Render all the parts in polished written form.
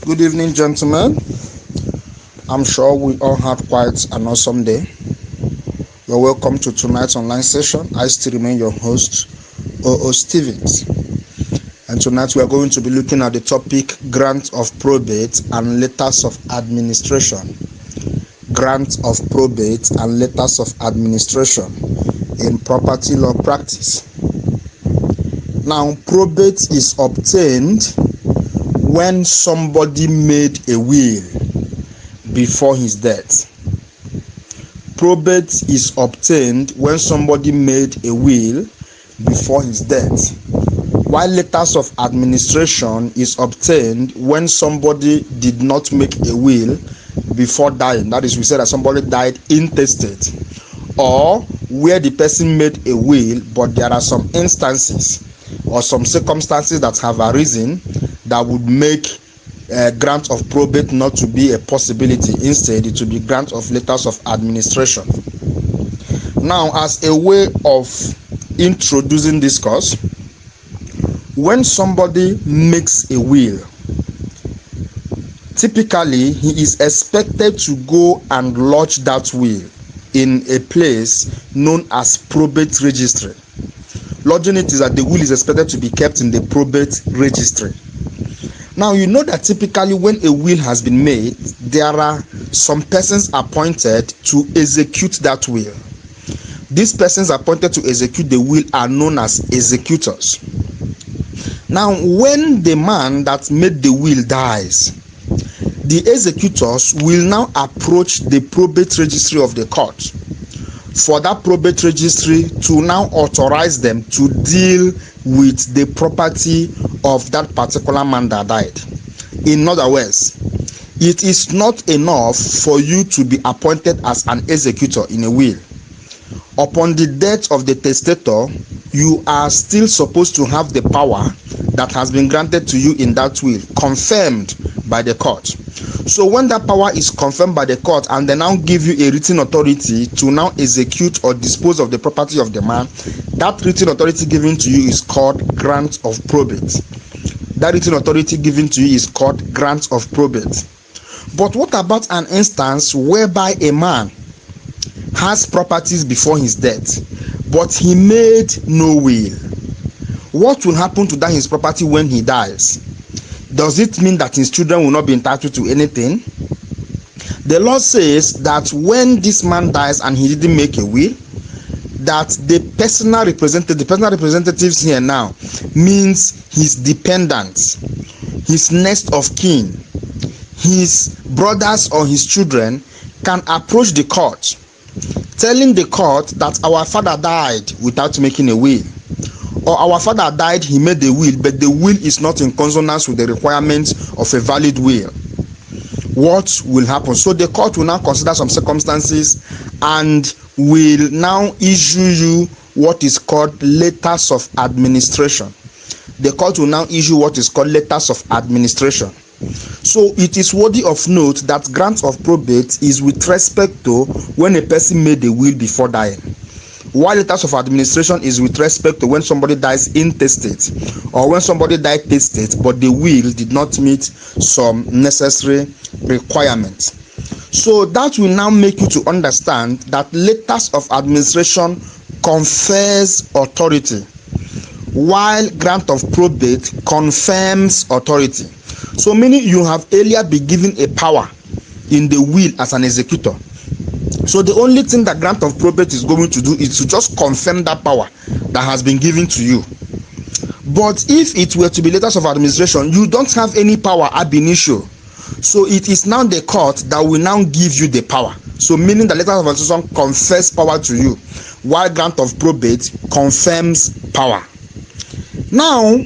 Good evening, gentlemen. I'm sure we all had quite an awesome day. You're welcome to tonight's online session. I still remain your host, O.O. Stevens. And tonight we are going to be looking at the topic Grant of Probate and Letters of Administration. Grant of Probate and Letters of Administration in property law practice. Now, probate is obtained when somebody made a will before his death. Probate is obtained when somebody made a will before his death, while letters of administration is obtained when somebody did not make a will before dying. That is, we said that somebody died intestate, or where the person made a will, but there are some instances or some circumstances that have arisen that would make grant of probate not to be a possibility. Instead, it will be grant of letters of administration. Now, as a way of introducing this course, when somebody makes a will, typically he is expected to go and lodge that will in a place known as probate registry. Lodging it is that the will is expected to be kept in the probate registry. Now, you know that typically when a will has been made, there are some persons appointed to execute that will. These persons appointed to execute the will are known as executors. Now, when the man that made the will dies, the executors will now approach the probate registry of the court for that probate registry to now authorize them to deal with the property of that particular man that died. In other words, it is not enough for you to be appointed as an executor in a will. Upon the death of the testator, you are still supposed to have the power that has been granted to you in that will, confirmed by the court. So when that power is confirmed by the court and they now give you a written authority to now execute or dispose of the property of the man, that written authority given to you is called grant of probate. That written authority given to you is called grant of probate. But what about an instance whereby a man has properties before his death, but he made no will? What will happen to that his property when he dies? Does it mean that his children will not be entitled to anything? The law says that when this man dies and he didn't make a will, that the personal representatives here now means his dependents, his next of kin, his brothers or his children can approach the court, telling the court that our father died without making a will, or our father died, he made a will, but the will is not in consonance with the requirements of a valid will. What will happen? So the court will now consider some circumstances and will now issue you what is called letters of administration. The court will now issue what is called letters of administration. So it is worthy of note that grant of probate is with respect to when a person made a will before dying, while letters of administration is with respect to when somebody dies intestate or when somebody died testate but the will did not meet some necessary requirements. So that will now make you to understand that letters of administration confers authority, while grant of probate confirms authority. So meaning you have earlier been given a power in the will as an executor. So the only thing that grant of probate is going to do is to just confirm that power that has been given to you. But if it were to be letters of administration, you don't have any power ab initio. So it is now the court that will now give you the power. So meaning the letters of administration confers power to you, while grant of probate confirms power. Now,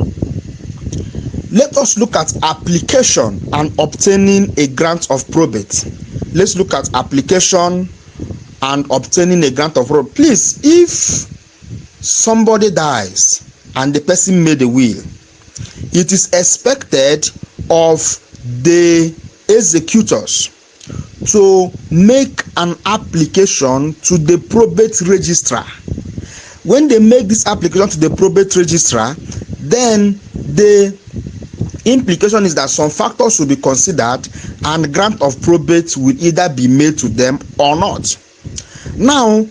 let us look at application and obtaining a grant of probate. Let's look at application and obtaining a grant of probate. Please, if somebody dies and the person made a will, it is expected of the executors to make an application to the probate registrar. When they make this application to the probate registrar, then the Implication is that some factors will be considered and grant of probate will either be made to them or not. Now,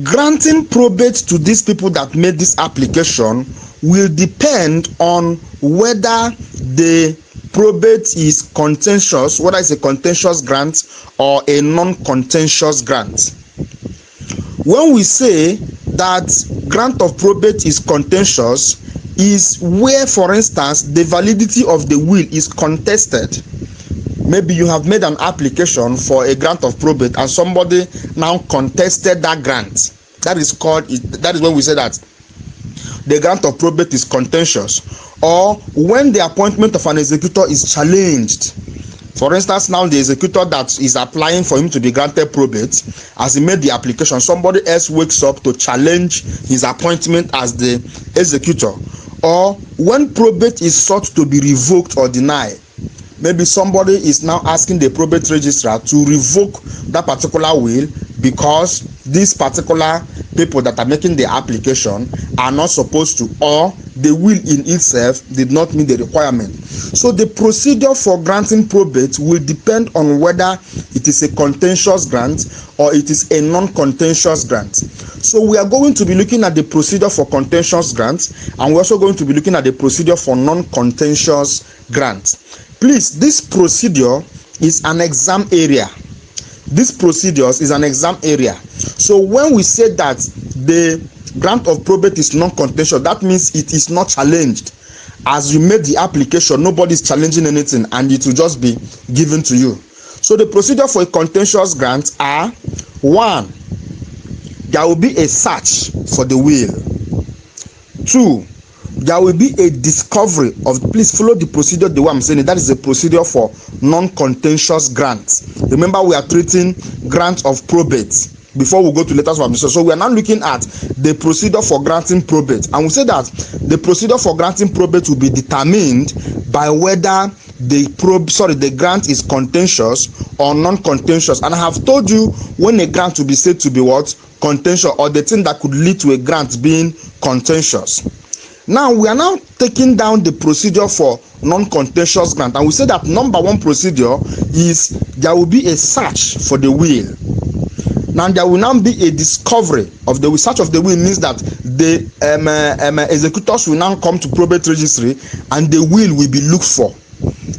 granting probate to these people that made this application will depend on whether the probate is contentious, whether it's a contentious grant or a non-contentious grant. When we say that grant of probate is contentious, is where, for instance, the validity of the will is contested. Maybe you have made an application for a grant of probate and somebody now contested that grant. That is when we say that the grant of probate is contentious. Or when the appointment of an executor is challenged. For instance, now the executor that is applying for him to be granted probate, as he made the application, somebody else wakes up to challenge his appointment as the executor. Or when probate is sought to be revoked or denied, maybe somebody is now asking the probate registrar to revoke that particular will because these particular people that are making the application are not supposed to, or the will in itself did not meet the requirement. So the procedure for granting probate will depend on whether it is a contentious grant or it is a non-contentious grant. So we are going to be looking at the procedure for contentious grants, and we're also going to be looking at the procedure for non-contentious grants. Please, this procedure is an exam area. This procedure is an exam area. So when we say that the grant of probate is non-contentious, that means it is not challenged. As you made the application, nobody is challenging anything and it will just be given to you. So the procedure for a contentious grant are: 1, there will be a search for the will. 2, there will be a discovery of, please follow the procedure the way I'm saying it. That is the procedure for non-contentious grants. Remember, we are treating grant of probate before we go to letters of administration. So we are now looking at the procedure for granting probate, and we say that the procedure for granting probate will be determined by whether the grant is contentious or non-contentious. And I have told you when a grant will be said to be what? Contentious, or the thing that could lead to a grant being contentious. Now we are now taking down the procedure for non-contentious grant, and we say that number 1 procedure is there will be a search for the will. Now there will now be a discovery of the will. Search of the will means that the executors will now come to probate registry and the will be looked for.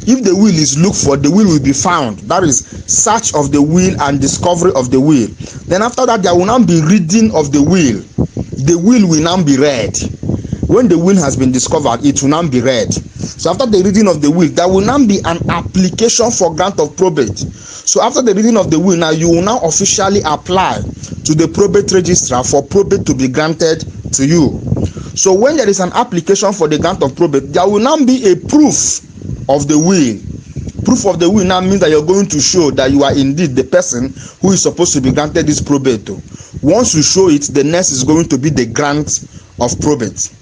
If the will is looked for, the will be found. That is search of the will and discovery of the will. Then after that, there will now be reading of the will. The will now be read. When the will has been discovered, it will now be read. So after the reading of the will, there will now be an application for grant of probate. So after the reading of the will, now you will now officially apply to the probate registrar for probate to be granted to you. So when there is an application for the grant of probate, there will now be a proof of the will. Proof of the will now means that you're going to show that you are indeed the person who is supposed to be granted this probate to. Once you show it, the next is going to be the grant of probate.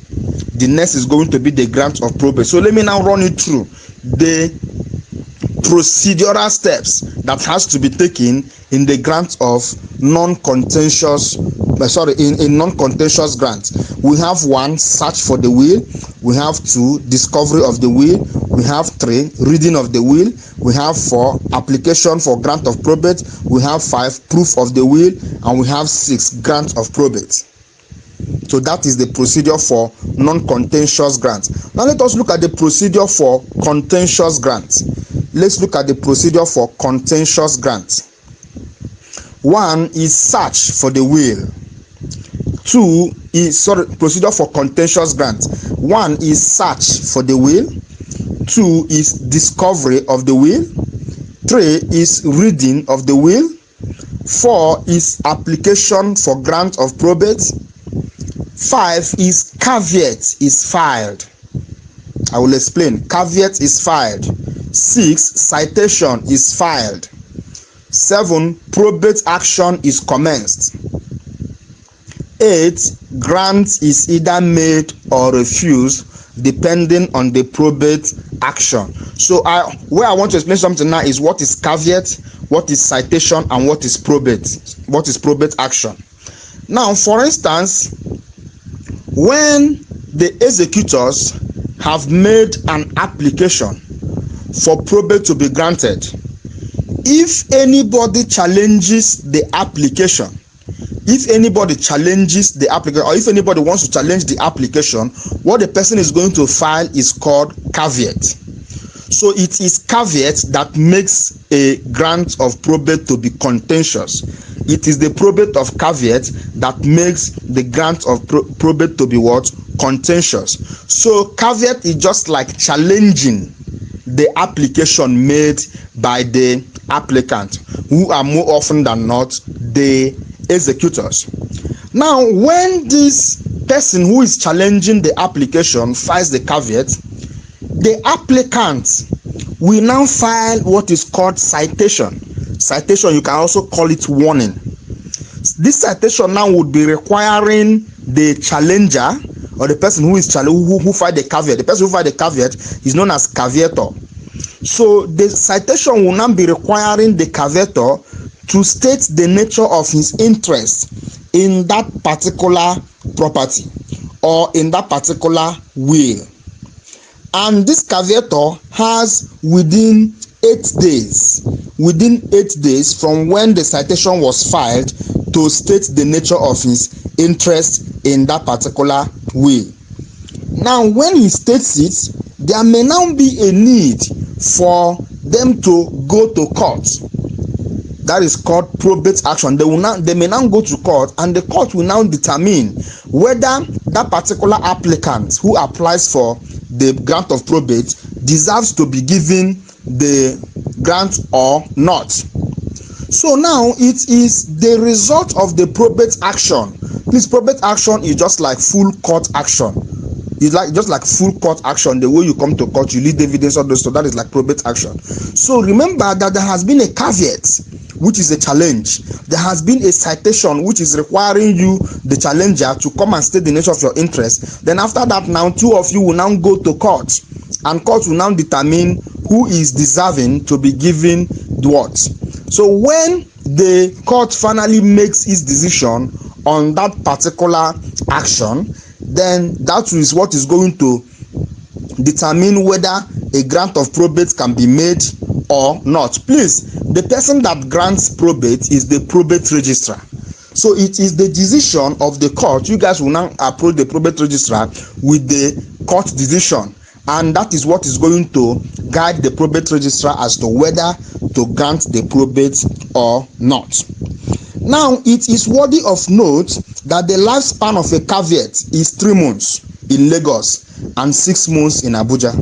The next is going to be the grant of probate. So let me now run it through the procedural steps that has to be taken in the grant of non-contentious, in non-contentious grants. We have 1, search for the will. We have 2, discovery of the will. We have 3, reading of the will. We have 4, application for grant of probate. We have 5, proof of the will, and we have 6, grant of probate. So that is the procedure for non-contentious grants. Now let us look at the procedure for contentious grants. Let's look at the procedure for contentious grants. 1 is search for the will. 2 is procedure for contentious grants. 1 is search for the will. 2 is discovery of the will. 3 is reading of the will. 4 is application for grant of probate. 5 is caveat is filed. I will explain. Caveat is filed. 6, citation is filed. 7, probate action is commenced. 8, grant is either made or refused depending on the probate action. So where I want to explain something now is what is caveat, what is citation, and what is probate. What is probate action? Now, for instance, when the executors have made an application for probate to be granted, if anybody challenges the application, or if anybody wants to challenge the application, what the person is going to file is called caveat. So it is caveat that makes a grant of probate to be contentious. It is the probate of caveat that makes the grant of probate to be what? Contentious. So caveat is just like challenging the application made by the applicant, who are more often than not the executors. Now, when this person who is challenging the application files the caveat, the applicant will now file what is called citation. Citation, you can also call it warning. This citation now would be requiring the challenger, or the person who is who filed the caveat. The person who filed the caveat is known as caveator. So the citation will now be requiring the caveator to state the nature of his interest in that particular property or in that particular will. And this caveator has within 8 days from when the citation was filed to state the nature of his interest in that particular will. Now, when he states it, there may now be a need for them to go to court. That is called probate action. They may now go to court, and the court will now determine whether that particular applicant who applies for the grant of probate deserves to be given the grant or not. So now it is the result of the probate action. This probate action is just like full court action. It's just like full court action. The way you come to court, you lead evidence of those, so that is like probate action. So remember that there has been a caveat, which is a challenge. There has been a citation, which is requiring you, the challenger, to come and state the nature of your interest. Then after that, now two of you will now go to court, and court will now determine who is deserving to be given what. So when the court finally makes its decision on that particular action, then that is what is going to determine whether a grant of probate can be made or not. Please, the person that grants probate is the probate registrar. So it is the decision of the court. You guys will now approach the probate registrar with the court decision, and that is what is going to guide the probate registrar as to whether to grant the probate or not. Now, it is worthy of note that the lifespan of a caveat is 3 months in Lagos and 6 months in Abuja.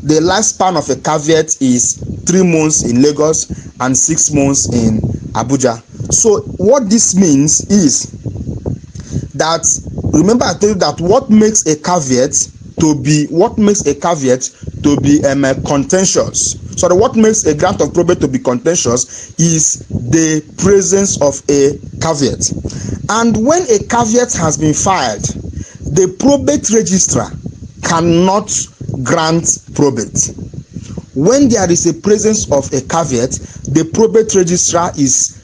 The lifespan of a caveat is 3 months in Lagos and 6 months in Abuja. So what this means is that, remember I told you that what makes a caveat to be contentious. So what makes a grant of probate to be contentious is the presence of a caveat. And when a caveat has been filed, the probate registrar cannot grant probate. When there is a presence of a caveat, the probate registrar is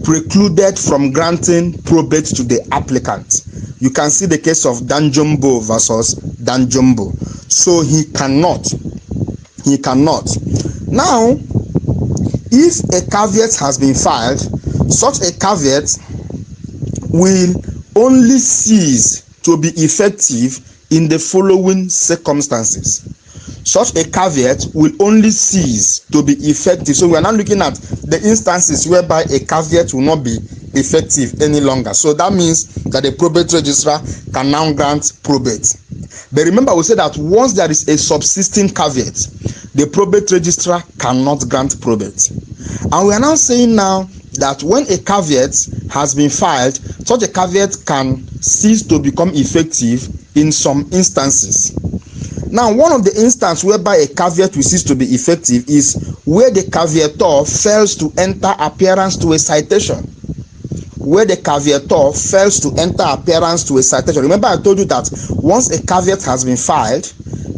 precluded from granting probate to the applicant. You can see the case of Danjumbo versus Danjumbo. So he cannot. Now, if a caveat has been filed, such a caveat will only cease to be effective in the following circumstances. Such a caveat will only cease to be effective. So we are now looking at the instances whereby a caveat will not be effective any longer. So that means that the probate registrar can now grant probate. But remember, we said that once there is a subsisting caveat, the probate registrar cannot grant probate. And we are now saying now that when a caveat has been filed, such a caveat can cease to become effective in some instances. Now, one of the instances whereby a caveat will cease to be effective is where the caveator fails to enter appearance to a citation. Remember, I told you that once a caveat has been filed,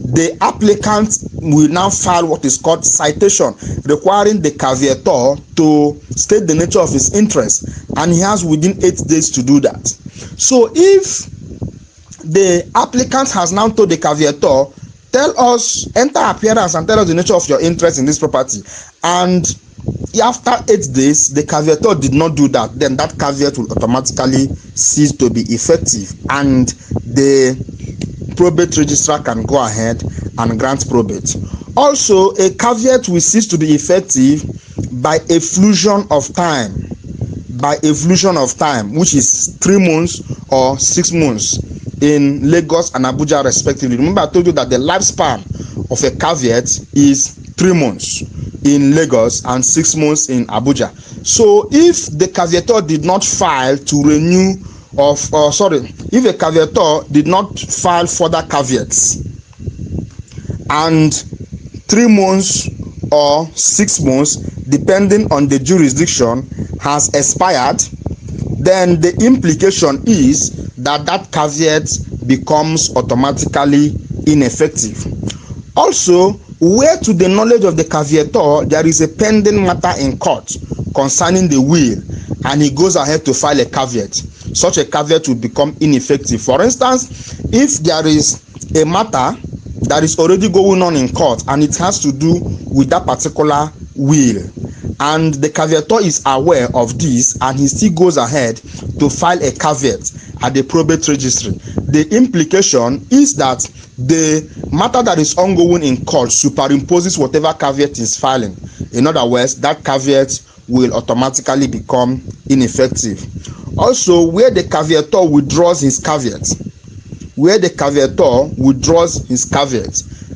the applicant will now file what is called citation, requiring the caveator to state the nature of his interest, and he has within 8 days to do that. So if the applicant has now told the caveator enter appearance and tell us the nature of your interest in this property. And after 8 days, the caveator did not do that, then that caveat will automatically cease to be effective, and the probate registrar can go ahead and grant probate. Also, a caveat will cease to be effective by effusion of time, which is 3 months or 6 months in Lagos and Abuja respectively. Remember, I told you that the lifespan of a caveat is 3 months in Lagos and 6 months in Abuja. So if the caveator did not file to renew if a caveator did not file further caveats and 3 months or 6 months, depending on the jurisdiction, has expired, then the implication is that that caveat becomes automatically ineffective. Also, where to the knowledge of the caveator there is a pending matter in court concerning the will, and he goes ahead to file a caveat, such a caveat will become ineffective. For instance, if there is a matter that is already going on in court and it has to do with that particular will, and the caveator is aware of this and he still goes ahead to file a caveat at the probate registry, the implication is that the matter that is ongoing in court superimposes whatever caveat is filing. In other words, that caveat will automatically become ineffective. Also, where the caveator withdraws his caveat,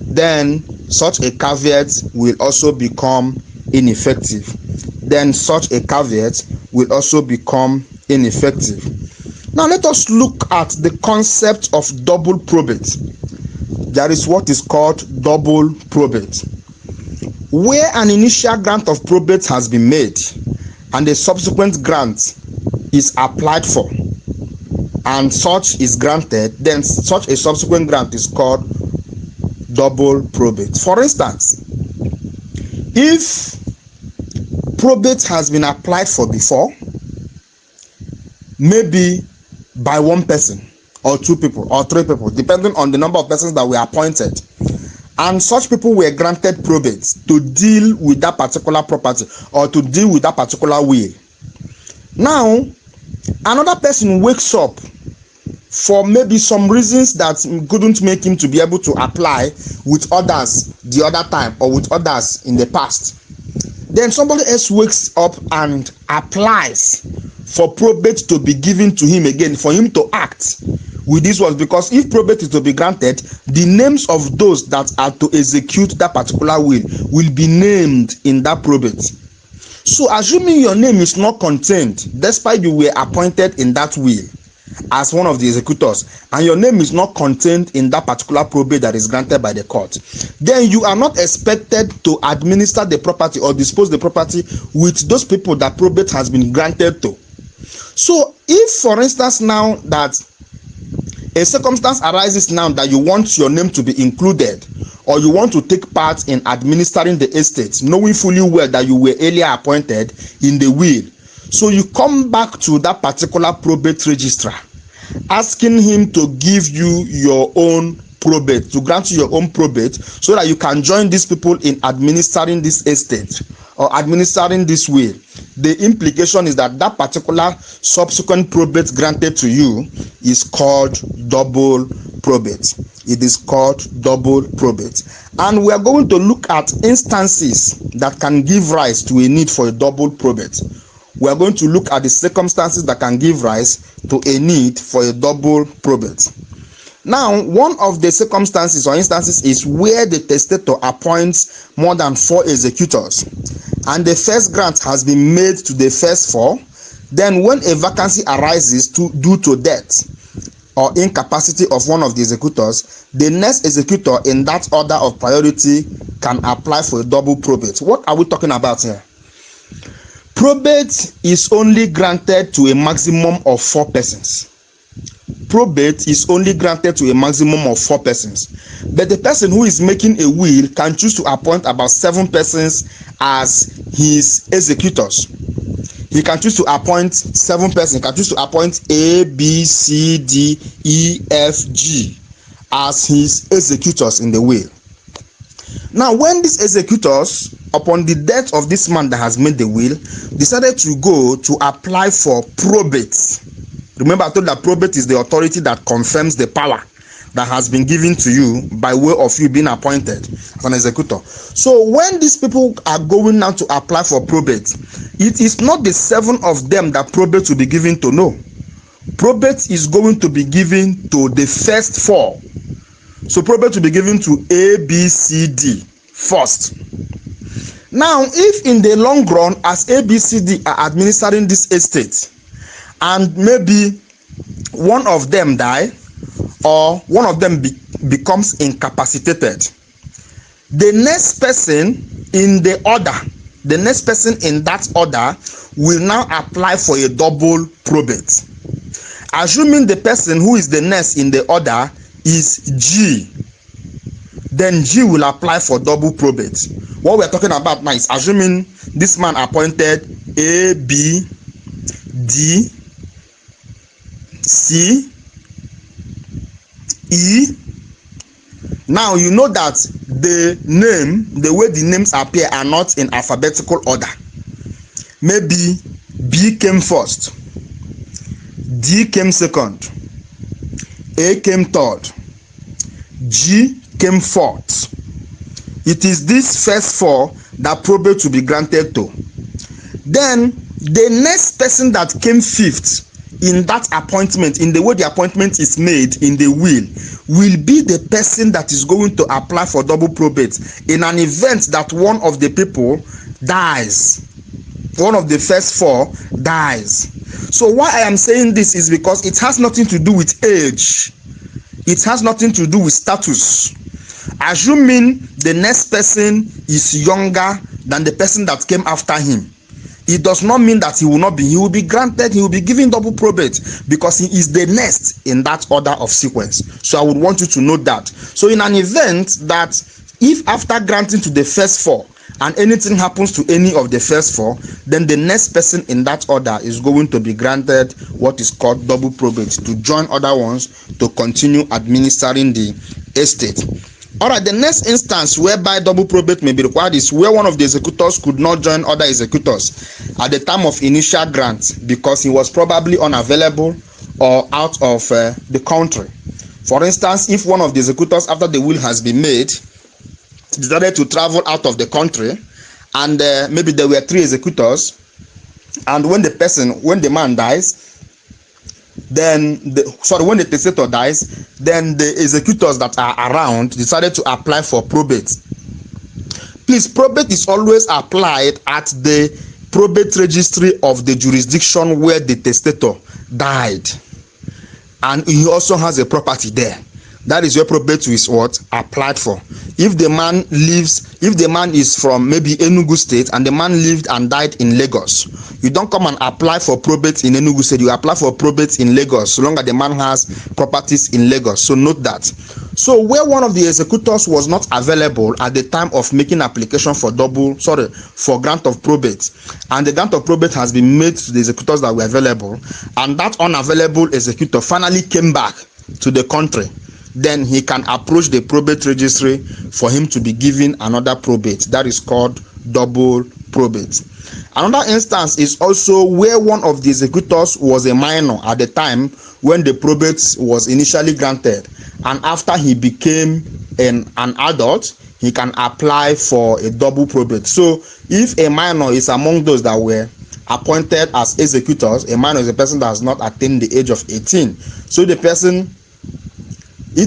then such a caveat will also become ineffective. Now let us look at the concept of double probate. There is what is called double probate, where an initial grant of probate has been made and a subsequent grant is applied for and such is granted, then such a subsequent grant is called double probate. For instance, if probate has been applied for before, maybe by one person or 2 people or 3 people, depending on the number of persons that were appointed, and such people were granted probate to deal with that particular property or to deal with that particular will. Now, another person wakes up for maybe some reasons that couldn't make him to be able to apply with others the other time or with others in the past. Then somebody else wakes up and applies for probate to be given to him again, for him to act with this one, because if probate is to be granted, the names of those that are to execute that particular will be named in that probate. So assuming your name is not contained, despite you were appointed in that will as one of the executors, and your name is not contained in that particular probate that is granted by the court, then you are not expected to administer the property or dispose the property with those people that probate has been granted to. So if, for instance, now that a circumstance arises now that you want your name to be included, or you want to take part in administering the estate, knowing fully well that you were earlier appointed in the will, so you come back to that particular probate registrar, asking him to give you your own probate, to grant you your own probate, so that you can join these people in administering this estate or administering this will. The implication is that that particular subsequent probate granted to you is called double probate. It is called double probate. And we are going to look at instances that can give rise to a need for a double probate. We are going to look at the circumstances that can give rise to a need for a double probate. Now, one of the circumstances or instances is where the testator appoints more than 4 executors, and the first grant has been made to the first 4. Then when a vacancy arises due to death or incapacity of one of the executors, the next executor in that order of priority can apply for a double probate. What are we talking about here? Probate is only granted to a maximum of 4 persons. Probate is only granted to a maximum of 4 persons. But the person who is making a will can choose to appoint about 7 persons as his executors. He can choose to appoint 7 persons. He can choose to appoint A, B, C, D, E, F, G as his executors in the will. Now, when these executors, upon the death of this man that has made the will, decided to go to apply for probate. Remember, I told that probate is the authority that confirms the power that has been given to you by way of you being appointed as an executor. So when these people are going now to apply for probate, it is not the 7 of them that probate will be given to. No, probate is going to be given to the first 4. So probate will be given to A, B, C, D first. Now, if in the long run, as A, B, C, D are administering this estate, and maybe one of them die, or one of them becomes incapacitated, the next person in the order, the next person in that order will now apply for a double probate. Assuming the person who is the next in the order is G, then G will apply for double probate. What we are talking about now is assuming this man appointed A, B, D, C, E. Now you know that the way the names appear are not in alphabetical order. Maybe B came first, D came second, A came third, G came fourth. It is this first 4 that probate will be granted to. Then the next person that came 5th in that appointment, in the way the appointment is made in the will be the person that is going to apply for double probate in an event that one of the people dies. One of the first 4 dies. So why I am saying this is because it has nothing to do with age. It has nothing to do with status. Assuming the next person is younger than the person that came after him, it does not mean that he will be granted, he will be given double probate because he is the next in that order of sequence. So I would want you to note that. So in an event that if after granting to the first 4 and anything happens to any of the first 4, then the next person in that order is going to be granted what is called double probate to join other ones to continue administering the estate. Alright, the next instance whereby double probate may be required is where one of the executors could not join other executors at the time of initial grant because he was probably unavailable or out of the country. For instance, if one of the executors after the will has been made decided to travel out of the country, and maybe there were 3 executors, and when the man dies, then when the testator dies, then the executors that are around decided to apply for probate. Please, probate is always applied at the probate registry of the jurisdiction where the testator died, and he also has a property there. That is where probate is applied for. If the man is from maybe Enugu State and the man lived and died in Lagos, you don't come and apply for probate in Enugu State, you apply for probate in Lagos, so long as the man has properties in Lagos. So note that. So where one of the executors was not available at the time of making application for grant of probate, and the grant of probate has been made to the executors that were available, and that unavailable executor finally came back to the country, then he can approach the probate registry for him to be given another probate. That is called double probate. Another instance is also where one of the executors was a minor at the time when the probate was initially granted, and after he became an adult, he can apply for a double probate. So if a minor is among those that were appointed as executors, a minor is a person that has not attained the age of 18. So if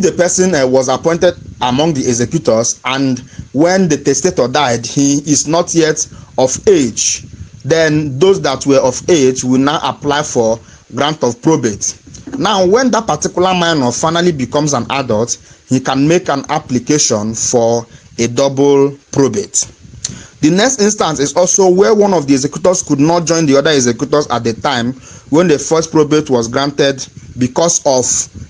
the person was appointed among the executors, and when the testator died, he is not yet of age, then those that were of age will now apply for grant of probate. Now, when that particular minor finally becomes an adult, he can make an application for a double probate. The next instance is also where one of the executors could not join the other executors at the time when the first probate was granted because of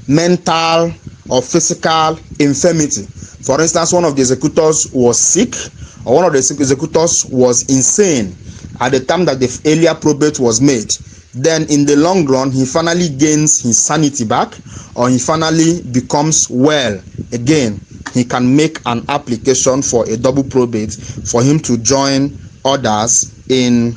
mental or physical infirmity. For instance, one of the executors was sick, or one of the executors was insane at the time that the earlier probate was made. then in the long run he finally gains his sanity back, or he finally becomes well again, he can make an application for a double probate for him to join others in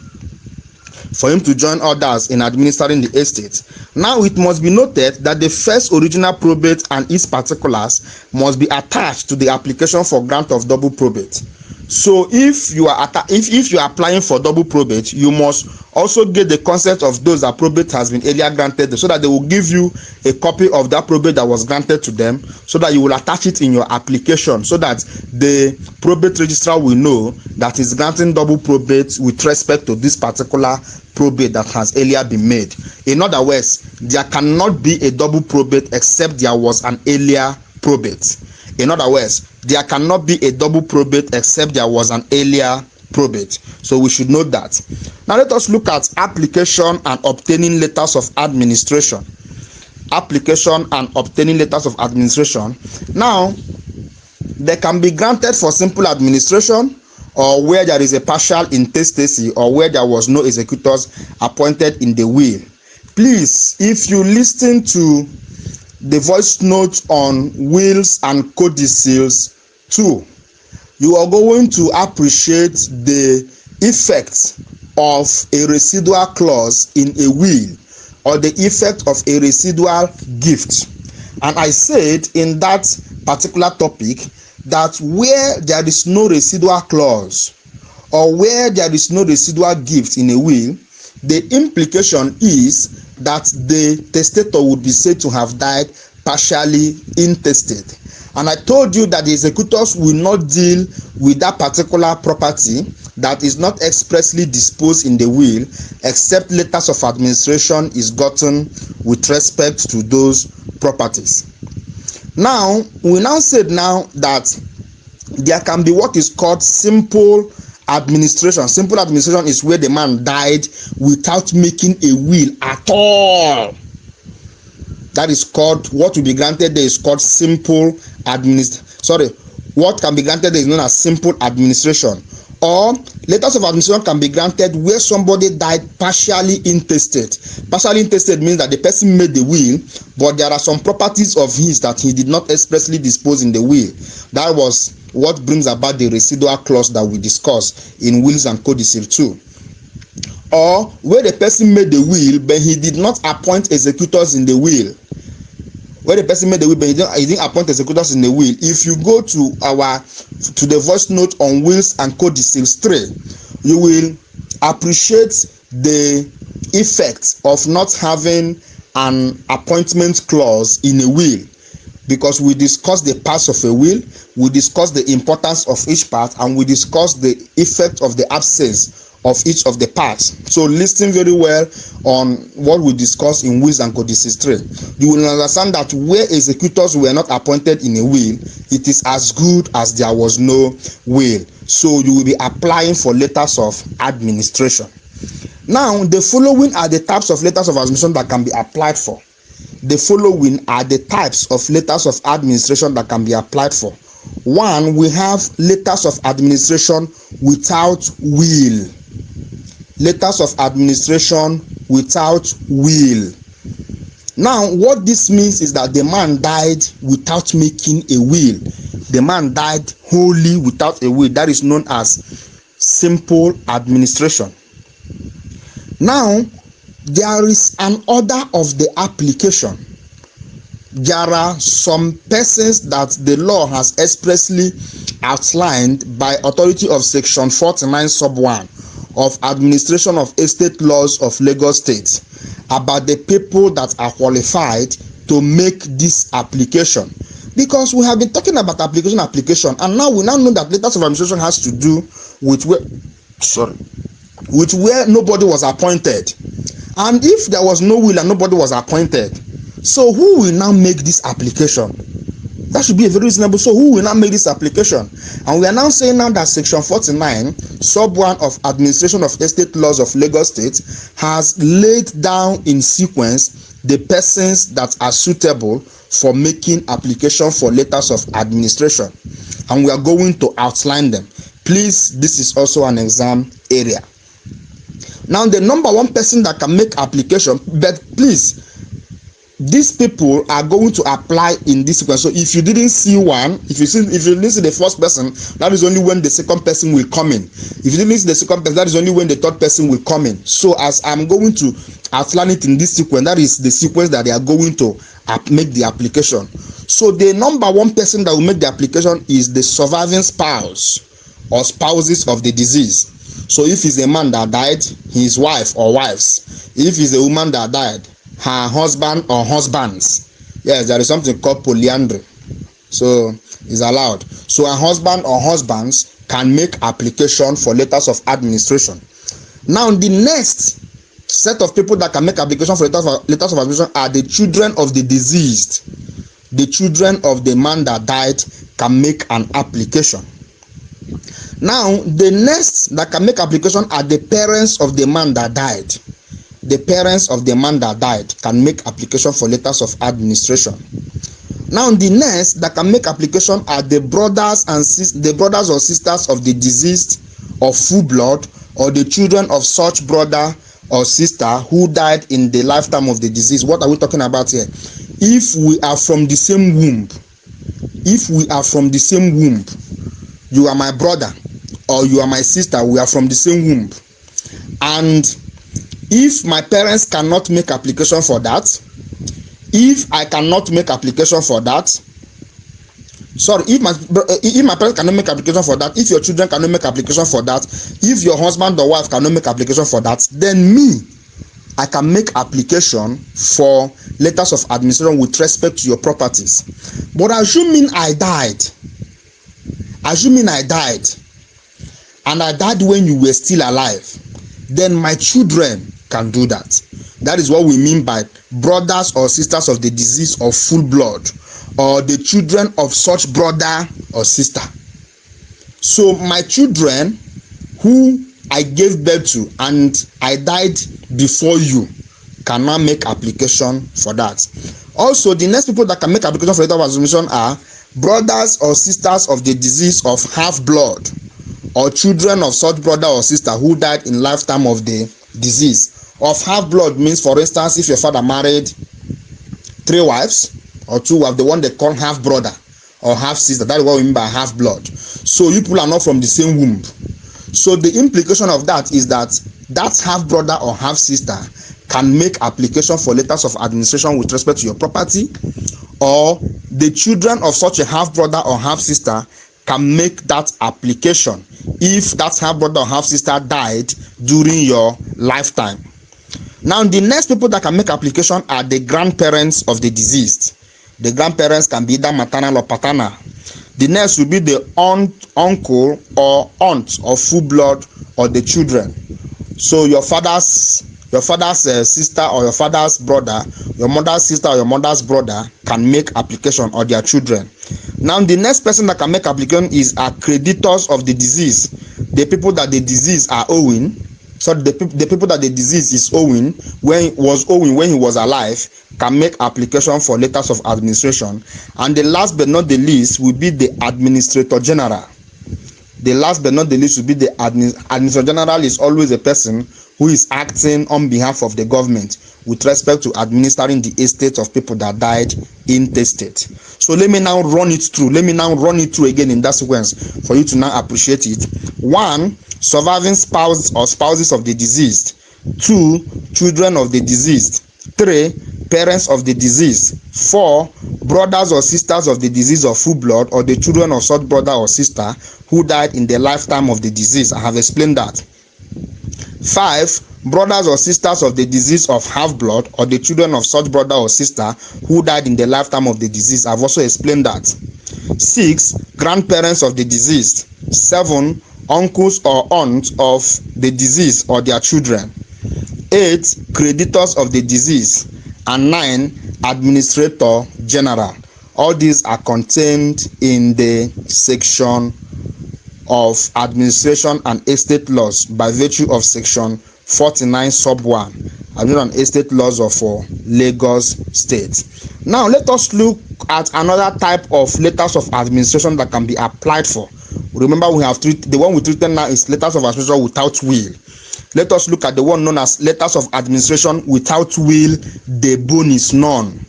administering the estate. Now it must be noted that the first original probate and its particulars must be attached to the application for grant of double probate. So if you are applying for double probate, you must also get the consent of those that probate has been earlier granted, so that they will give you a copy of that probate that was granted to them, so that you will attach it in your application, so that the probate registrar will know that is granting double probate with respect to this particular probate that has earlier been made. In other words, there cannot be a double probate except there was an earlier probate. In other words, there cannot be a double probate except there was an earlier probate. So we should note that. Now let us look at application and obtaining letters of administration. Application and obtaining letters of administration. Now, they can be granted for simple administration, or where there is a partial intestacy, or where there was no executors appointed in the will. Please, if you listen to the voice note on wills and codicils 2, you are going to appreciate the effect of a residual clause in a will, or the effect of a residual gift. And I said in that particular topic that where there is no residual clause, or where there is no residual gift in a will, the implication is that the testator would be said to have died partially intestate. And I told you that the executors will not deal with that particular property that is not expressly disposed in the will, except letters of administration is gotten with respect to those properties. Now, we now said now that there can be what is called simple administration. Simple administration is where the man died without making a will at all. That is called, what will be granted there is called simple what can be granted there is known as simple administration. Or letters of administration can be granted where somebody died partially intestate. Partially intestate means that the person made the will, but there are some properties of his that he did not expressly dispose in the will. That was what brings about the residual clause that we discussed in wills and codicil 2. Or where the person made the will, but he did not appoint executors in the will. Where the person made the will, but he didn't appoint executors in the will. If you go to the voice note on wills and codicils 3, you will appreciate the effect of not having an appointment clause in a will, because we discussed the parts of a will, we discussed the importance of each part, and we discussed the effect of the absence of each of the parts. So listen very well on what we discussed in wills and codicils 3. You will understand that where executors were not appointed in a will, it is as good as there was no will. So you will be applying for letters of administration. Now, the following are the types of letters of administration that can be applied for. The following are the types of letters of administration that can be applied for. 1, we have letters of administration without will. Letters of administration without will. Now, what this means is that the man died without making a will. The man died wholly without a will. That is known as simple administration. Now, there is an order of the application. There are some persons that the law has expressly outlined by authority of section 49 sub 1 of Administration of Estate Laws of Lagos State about the people that are qualified to make this application. Because we have been talking about application, and now we know that letters of administration has to do with where nobody was appointed. And if there was no will and nobody was appointed, so who will now make this application? That should be a very reasonable. So who will now make this application? And we are now saying now that section 49 sub 1 of Administration of Estate Laws of Lagos State has laid down in sequence the persons that are suitable for making application for letters of administration, and we are going to outline them. Please, this is also an exam area. Now the number one person that can make application, but please, these people are going to apply in this sequence. So if you didn't see one, if you didn't see the first person, that is only when the second person will come in. If you didn't see the second person, that is only when the third person will come in. So as I'm going to outline it in this sequence, that is the sequence that they are going to make the application. So the number one person that will make the application is the surviving spouse or spouses of the deceased. So if it's a man that died, his wife or wives. If it's a woman that died, her husband or husbands. Yes, there is something called polyandry, so it's allowed. So a husband or husbands can make application for letters of administration. Now the next set of people that can make application for letters of administration are the children of the deceased. The children of the man that died can make an application. Now the next that can make application are the parents of the man that died. The parents of the man that died can make application for letters of administration. Now the next that can make application are the brothers or sisters of the deceased of full blood, or the children of such brother or sister who died in the lifetime of the deceased. What are we talking about here? If we are from the same womb, you are my brother or you are my sister, we are from the same womb, and if my parents cannot make application for that, if I cannot make application for that, if my parents cannot make application for that, if your children cannot make application for that, if your husband or wife cannot make application for that, then me, I can make application for letters of administration with respect to your properties. But assuming I died, and I died when you were still alive, then my children can do that. That is what we mean by brothers or sisters of the deceased of full blood, or the children of such brother or sister. So my children who I gave birth to and I died before you can now make application for that. Also, the next people that can make application for letter of administration are brothers or sisters of the deceased of half blood, or children of such brother or sister who died in lifetime of the deceased. Of half blood means, for instance, if your father married 3 wives or 2 wives, the one they call half brother or half sister. That is what we mean by half blood. So you people are not from the same womb. So the implication of that is that half brother or half sister can make application for letters of administration with respect to your property, or the children of such a half brother or half sister can make that application if that half brother or half sister died during your lifetime. Now the next people that can make application are the grandparents of the deceased. The grandparents can be either maternal or paternal. The next will be the aunt, uncle or aunt of full blood, or the children. So your father's sister or your father's brother, your mother's sister or your mother's brother can make application, or their children. Now the next person that can make application is creditors of the deceased. The people that the deceased are owing. So the people that the deceased is owing when he was alive can make application for letters of administration. And the last but not the least will be the administrator general. The last but not the least will be the administrator general. Is always a person who is acting on behalf of the government with respect to administering the estate of people that died intestate. So let me now run it through. Again in that sequence for you to now appreciate it. 1. Surviving spouse or spouses of the deceased. 2. Children of the deceased. 3. Parents of the deceased. 4. Brothers or sisters of the deceased of full blood, or the children of such brother or sister who died in the lifetime of the deceased. I have explained that. 5. Brothers or sisters of the deceased of half blood, or the children of such brother or sister who died in the lifetime of the deceased. I've also explained that. 6. Grandparents of the deceased. 7. Uncles or aunts of the deceased or their children. 8. Creditors of the deceased. And 9. Administrator general. All these are contained in the section of administration and estate laws by virtue of section 49 sub 1 Administration and estate laws of Lagos State. Now let us look at another type of letters of administration that can be applied for. Remember, we have the one we treated now is letters of administration without will. Let us look at the one known as letters of administration without will, the bone is none.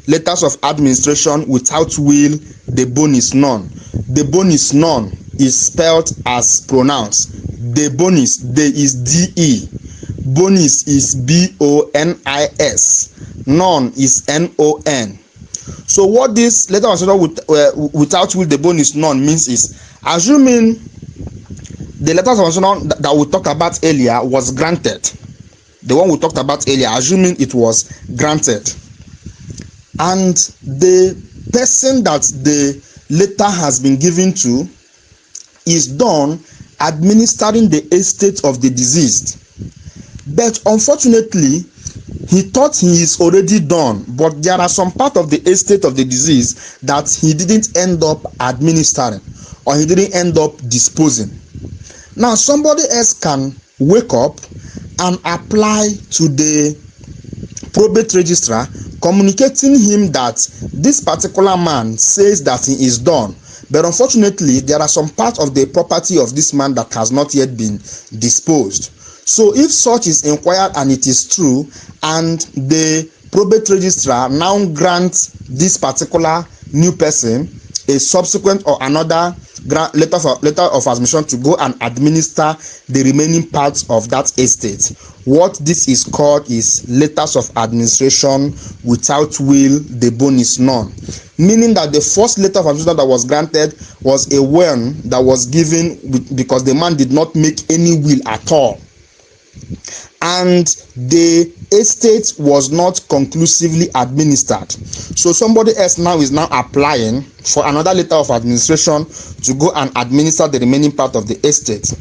Letters of administration without will, the bone is none. The bone is none is spelled as pronounced. The bonis, the is D-E. Bonis is B-O-N-I-S. None is N-O-N. So what this letter of administration without will, the bone is none means is, assuming the letters of administration that we talked about earlier was granted, the one we talked about earlier, assuming it was granted, and the person that the letter has been given to is done administering the estate of the deceased, but unfortunately he thought he is already done, but there are some part of the estate of the deceased that he didn't end up administering, or he didn't end up disposing. Now somebody else can wake up and apply to the probate registrar, communicating him that this particular man says that he is done, but unfortunately there are some part of the property of this man that has not yet been disposed. So if such is inquired and it is true, and the probate registrar now grants this particular new person a subsequent or another letter of admission to go and administer the remaining parts of that estate, what this is called is letters of administration without will, the bone is none. Meaning that the first letter of administration that was granted was a one that was given because the man did not make any will at all, and the estate was not conclusively administered. So somebody else now is now applying for another letter of administration to go and administer the remaining part of the estate.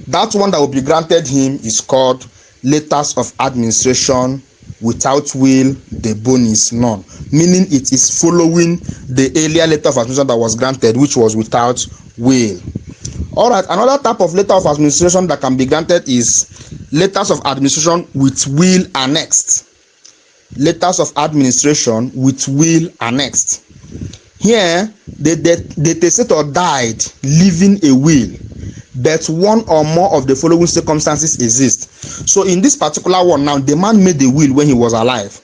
That one that will be granted him is called letters of administration without will, the bone is none, meaning it is following the earlier letter of administration that was granted, which was without will. All right, another type of letter of administration that can be granted is letters of administration with will annexed. Letters of administration with will annexed. Here, the testator died leaving a will, but one or more of the following circumstances exist. So in this particular one now, the man made the will when he was alive,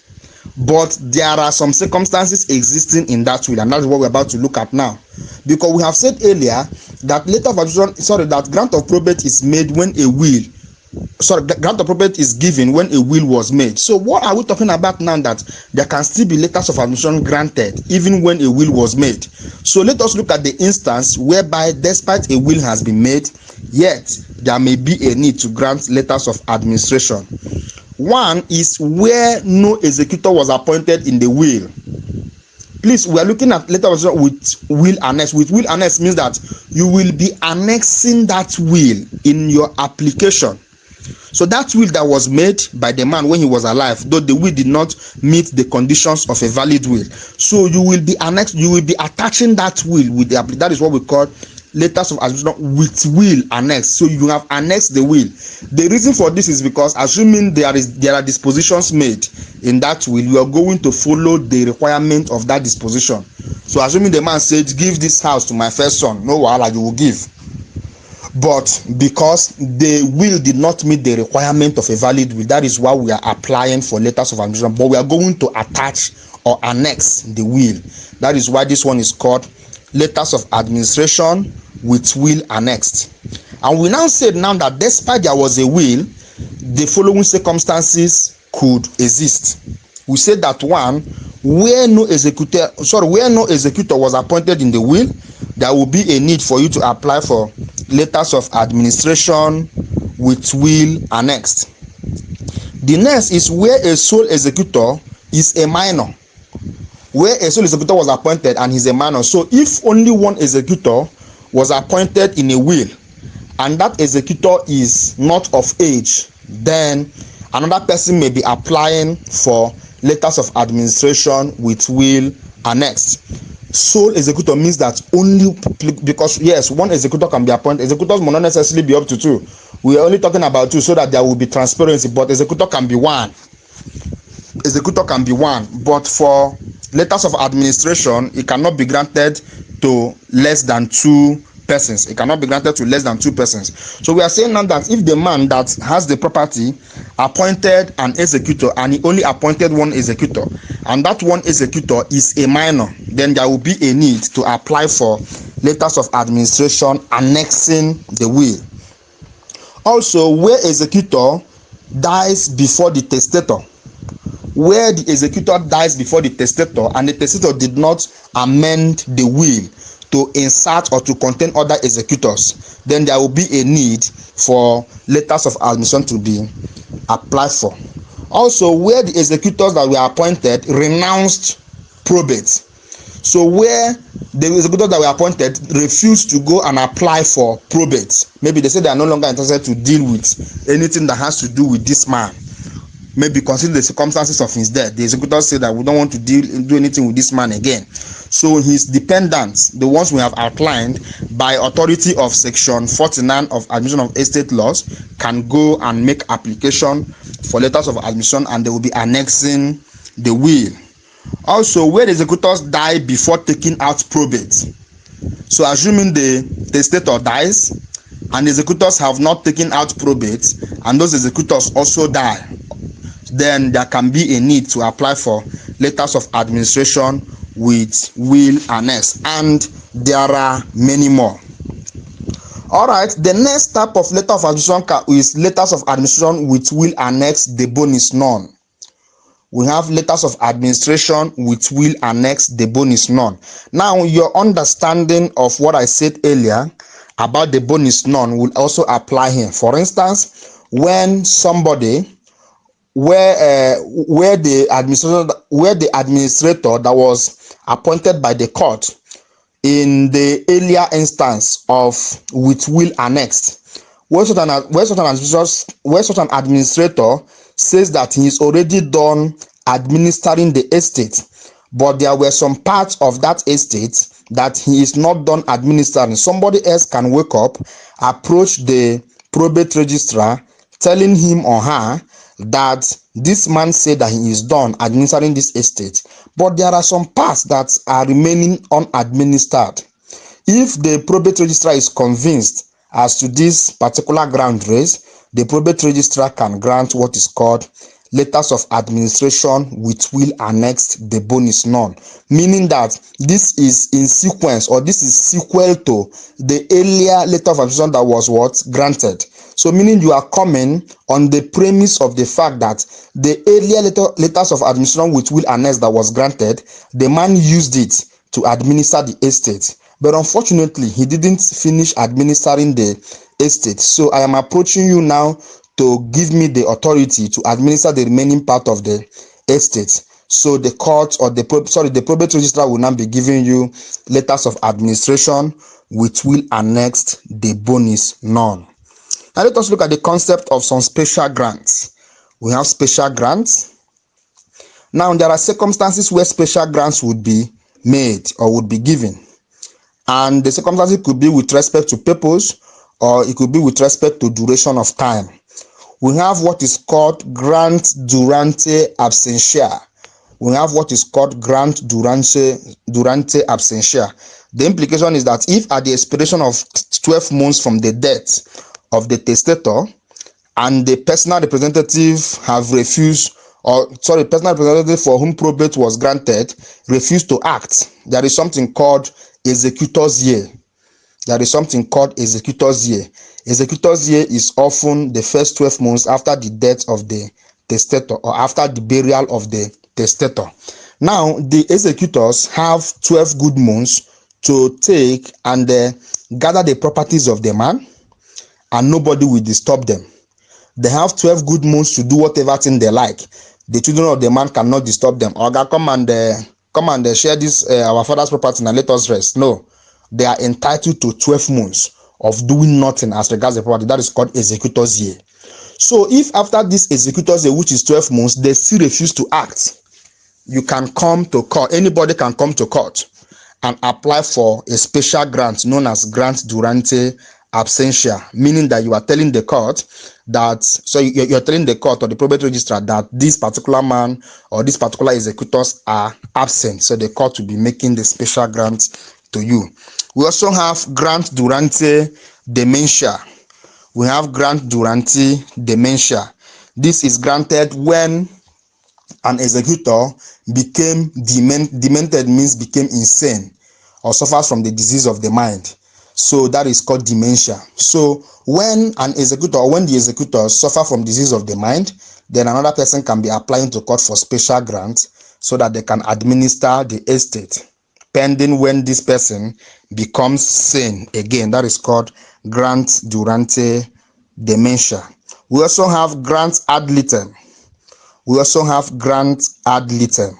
but there are some circumstances existing in that will, and that's what we're about to look at now. Because we have said earlier that that grant of probate is made when a will, grant of probate is given when a will was made. So what are we talking about now? That there can still be letters of admission granted even when a will was made. So let us look at the instance whereby despite a will has been made, yet there may be a need to grant letters of administration. One is where no executor was appointed in the will. Please, we are looking at letter of with will annexed. With will annexed means that you will be annexing that will in your application. So that will that was made by the man when he was alive, though the will did not meet the conditions of a valid will, so you will be attaching that will with the that is what we call letters of administration with will annexed. So you have annexed the will. The reason for this is because assuming there are dispositions made in that will, you are going to follow the requirement of that disposition. So assuming the man said, give this house to my first son, no wahala, you will give. But because the will did not meet the requirement of a valid will, that is why we are applying for letters of administration, but we are going to attach or annex the will. That is why this one is called letters of administration with will annexed. And we now said now that despite there was a will, the following circumstances could exist. We said that one, where no executor was appointed in the will, there will be a need for you to apply for letters of administration with will annexed. The next is where a sole executor is a minor. Where a sole executor was appointed and he's a minor. So if only one executor was appointed in a will and that executor is not of age, then another person may be applying for letters of administration with will annexed. Sole executor means that only because yes, one executor can be appointed. Executors may not necessarily be up to two. We are only talking about two so that there will be transparency, but executor can be one. Executor can be one, but for letters of administration, it cannot be granted to less than two persons. It cannot be granted to less than 2 persons. So we are saying now that if the man that has the property appointed an executor and he only appointed one executor, and that one executor is a minor, then there will be a need to apply for letters of administration annexing the will. Also, where executor dies before the testator, where the executor dies before the testator and the testator did not amend the will to insert or to contain other executors, then there will be a need for letters of administration to be applied for. Also, where the executors that were appointed renounced probate, so where the executors that were appointed refused to go and apply for probate, maybe they say they are no longer interested to deal with anything that has to do with this man, maybe consider the circumstances of his death. The executors say that we don't want to do anything with this man again. So his dependents, the ones we have outlined, by authority of section 49 of Admission of Estate Laws, can go and make application for letters of admission, and they will be annexing the will. Also, where the executors die before taking out probate, so assuming the testator dies and the executors have not taken out probate and those executors also die, then there can be a need to apply for letters of administration with will annex, and there are many more. All right, the next type of letter of administration is letters of administration with will annex de bonis non. We have letters of administration with will annex de bonis non. Now, your understanding of what I said earlier about the bonis non will also apply here. For instance, when somebody where the administrator that was appointed by the court in the earlier instance of with will annexed, where such an administrator says that he is already done administering the estate, but there were some parts of that estate that he is not done administering. Somebody else can wake up, approach the probate registrar, telling him or her that this man said that he is done administering this estate, but there are some parts that are remaining unadministered. If the probate registrar is convinced as to this particular ground raised, the probate registrar can grant what is called letters of administration with will annexed de bonis non, meaning that this is in sequence, or this is sequel to the earlier letter of administration that was what granted. So meaning you are coming on the premise of the fact that the earlier letters of administration with will annexed that was granted, the man used it to administer the estate, but unfortunately he didn't finish administering the estate. So I am approaching you now to give me the authority to administer the remaining part of the estate. So the court or the probate registrar will now be giving you letters of administration with will annexed de bonis non. Now let us look at the concept of some special grants. We have special grants. Now there are circumstances where special grants would be made or would be given, and the circumstances could be with respect to purpose, or it could be with respect to duration of time. We have what is called grant durante absentia. We have what is called grant durante absentia. The implication is that if at the expiration of 12 months from the death of the testator and the personal representative have refused, personal representative for whom probate was granted refused to act, there is something called executor's year. There is something called executor's year. Executor's year is often the first 12 months after the death of the testator or after the burial of the testator. Now, the executors have 12 good months to take and gather the properties of the man, and nobody will disturb them. They have 12 good months to do whatever thing they like. The children of the man cannot disturb them. Oga, come and share this our father's property and let us rest. No, they are entitled to 12 months of doing nothing as regards the property. That is called executor's year. So if after this executor's year, which is 12 months, they still refuse to act, you can come to court. Anybody can come to court and apply for a special grant known as grant durante absentia, meaning that you are telling the court that, so you're telling the court or the probate registrar that this particular man or these particular executors are absent. So the court will be making the special grant to you. We also have grant durante dementia. We have grant durante dementia. This is granted when an executor became demented, means became insane or suffers from the disease of the mind. So that is called dementia. So when an executor or when the executor suffer from disease of the mind, then another person can be applying to court for special grant so that they can administer the estate pending when this person becomes sane again. That is called grant durante dementia. We also have grant ad litem. We also have grant ad litem,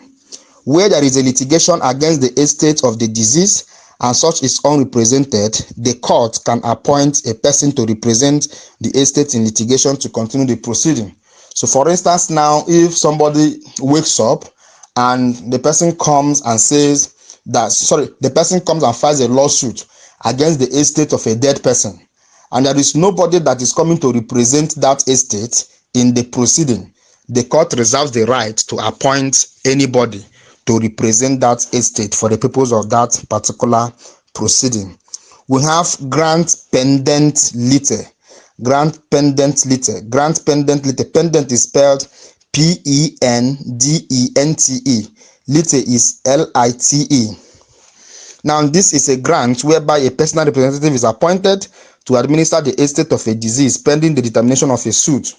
where there is a litigation against the estate of the deceased and such is unrepresented. The court can appoint a person to represent the estate in litigation to continue the proceeding. So for instance, now if somebody wakes up and the person comes and says that, the person comes and files a lawsuit against the estate of a dead person, and there is nobody that is coming to represent that estate in the proceeding, the court reserves the right to appoint anybody to represent that estate for the purpose of that particular proceeding. We have grant pendent lite. Grant pendent lite. Grant pendent lite. Pendent is spelled Pendente. Lite is Lite. Now, this is a grant whereby a personal representative is appointed to administer the estate of a deceased pending the determination of a suit.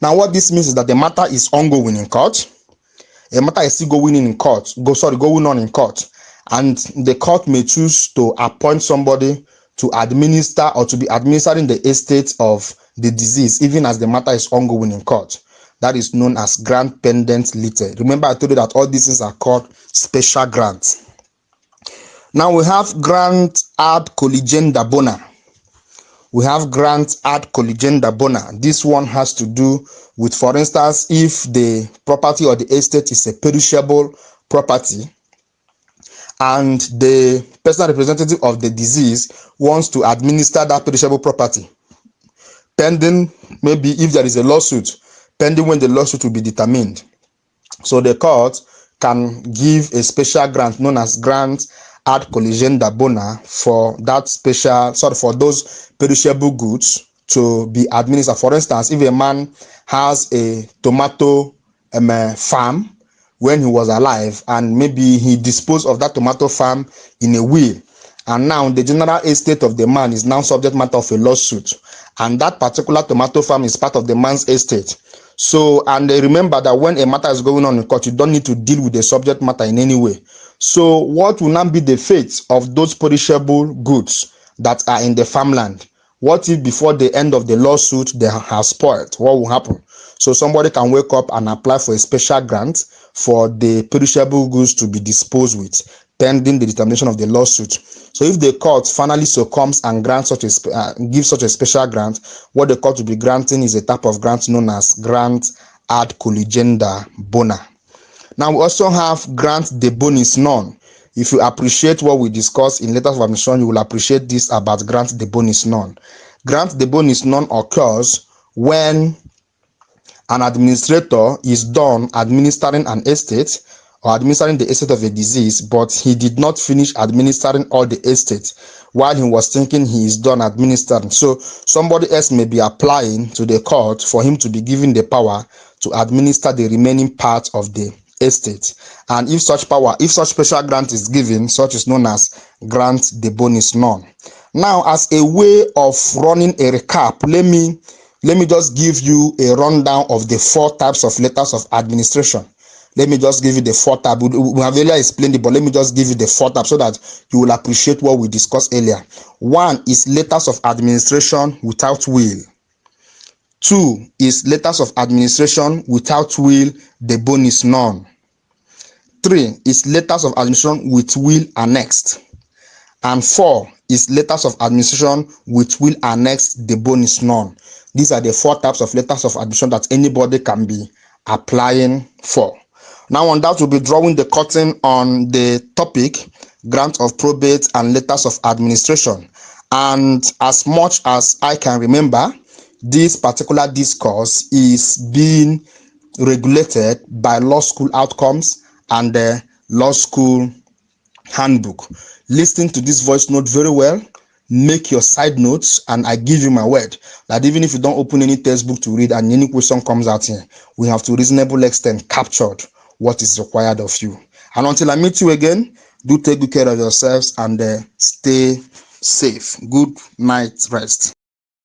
Now, what this means is that the matter is ongoing in court. A matter is still going on in court, and the court may choose to appoint somebody to administer or to be administering the estate of the deceased, even as the matter is ongoing in court. That is known as grant pendent lite. Remember, I told you that all these things are called special grants. Now we have grant ad colligenda bona. We have grant ad colligenda bona. This one has to do with, for instance, if the property or the estate is a perishable property and the personal representative of the deceased wants to administer that perishable property, pending, maybe if there is a lawsuit, pending when the lawsuit will be determined. So the court can give a special grant known as grant ad colligenda bona for that for those perishable goods to be administered. For instance, if a man has a tomato farm when he was alive, and maybe he disposed of that tomato farm in a will, and now the general estate of the man is now subject matter of a lawsuit, and that particular tomato farm is part of the man's estate. So, and remember that when a matter is going on in court, you don't need to deal with the subject matter in any way. So what will now be the fate of those perishable goods that are in the farmland? What if before the end of the lawsuit they have spoiled? What will happen? So somebody can wake up and apply for a special grant for the perishable goods to be disposed with, pending the determination of the lawsuit. So if the court finally succumbs and grants gives such a special grant, what the court will be granting is a type of grant known as grant ad colligenda bona. Now we also have grant de bonis non. If you appreciate what we discussed in letters of admission, you will appreciate this about grant de bonis non. Grant de bonis non occurs when an administrator is done administering an estate or administering the estate of a deceased, but he did not finish administering all the estate while he was thinking he is done administering. So somebody else may be applying to the court for him to be given the power to administer the remaining part of the estate. And if such special grant is given, such is known as grant de bonis non. Now, as a way of running a recap, let me just give you a rundown of the 4 types of letters of administration. Let me just give you the 4 types. We have earlier explained it, but let me just give you the 4 types so that you will appreciate what we discussed earlier. 1 is letters of administration without will. 2 is letters of administration without will, de bonis non. 3 is letters of administration with will annexed. And 4 is letters of administration with will annexed, de bonis non. These are the 4 types of letters of administration that anybody can be applying for. Now on that, we'll be drawing the curtain on the topic, grant of probate and letters of administration. And as much as I can remember, this particular discourse is being regulated by law school outcomes and the law school handbook. Listen to this voice note very well, make your side notes, and I give you my word that even if you don't open any textbook to read and any question comes out here, we have to a reasonable extent captured what is required of you. And until I meet you again, do take good care of yourselves and stay safe. Good night rest.